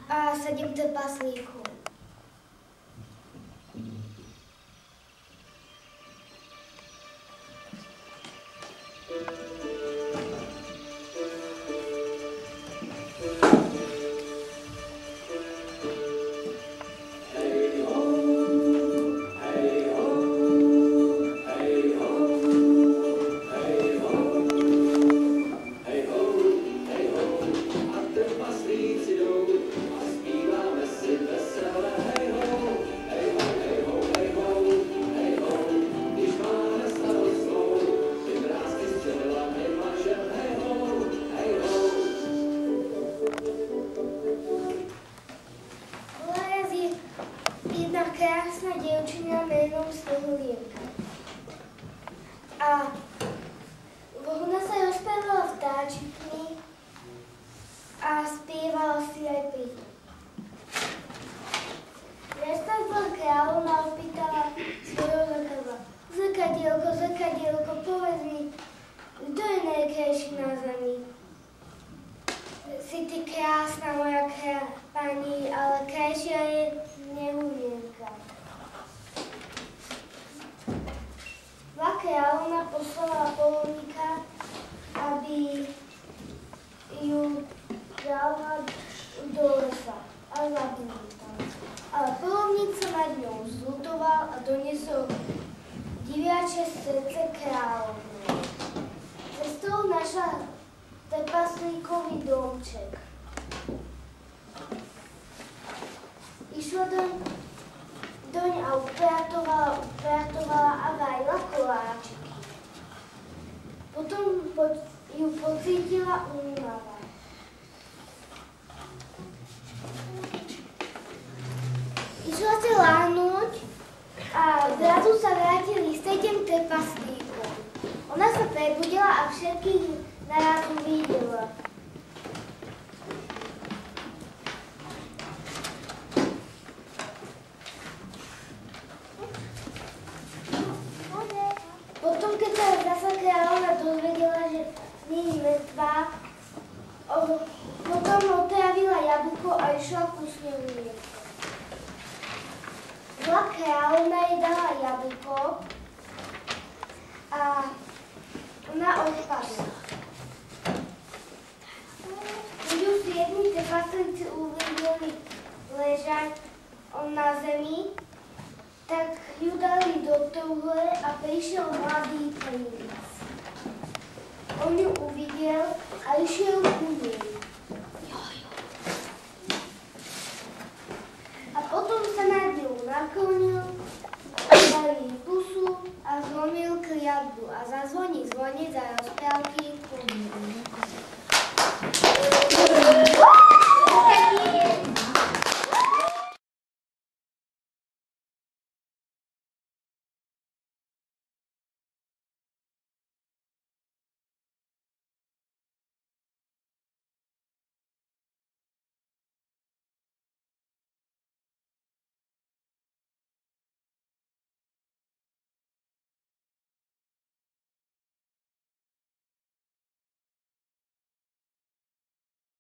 a 7 trpaslíkov. A ona sa rozprávala vtáčikmi a spievala si aj pri tom. Raz sa kráľovna opýtala svojho zrkadla: Zrkadielko, zrkadielko, povedz mi, kto je najkrajší na zemi? Si ty krásna, moja pani, ale krajšia je nehulienka. Zlá kráľovna poslala polovníka, aby ju dala do lesa a zabila tam. Ale polovník sa nad ňou zľutoval a doniesol diviačie srdce kráľovnej. Cestou našla trpaslíkový domček. Išla doň a upratovala a varila koláčiky. Potom ju pocítila únava. Išla si láhnuť a zrazu sa vrátili 7 trpaslíkov. Ona sa prebudila a všetkých naraz uvidela. Potom, keď sa zasa kráľovna dozvedela, že nie je mŕtvá, potom otravila jablko a išla ku snehulienke. Zlá kráľovna jej dala jablko a ona odpadla. Keď ju 7 trpaslíci uvideli ležať na zemi, tak ju dali do truhle a prišiel mladý princ. On ju uvidel a išiel ku nej. A potom sa nad ňou naklonil, dal jej pusu a zlomil kliatbu a zazvoní zvonec a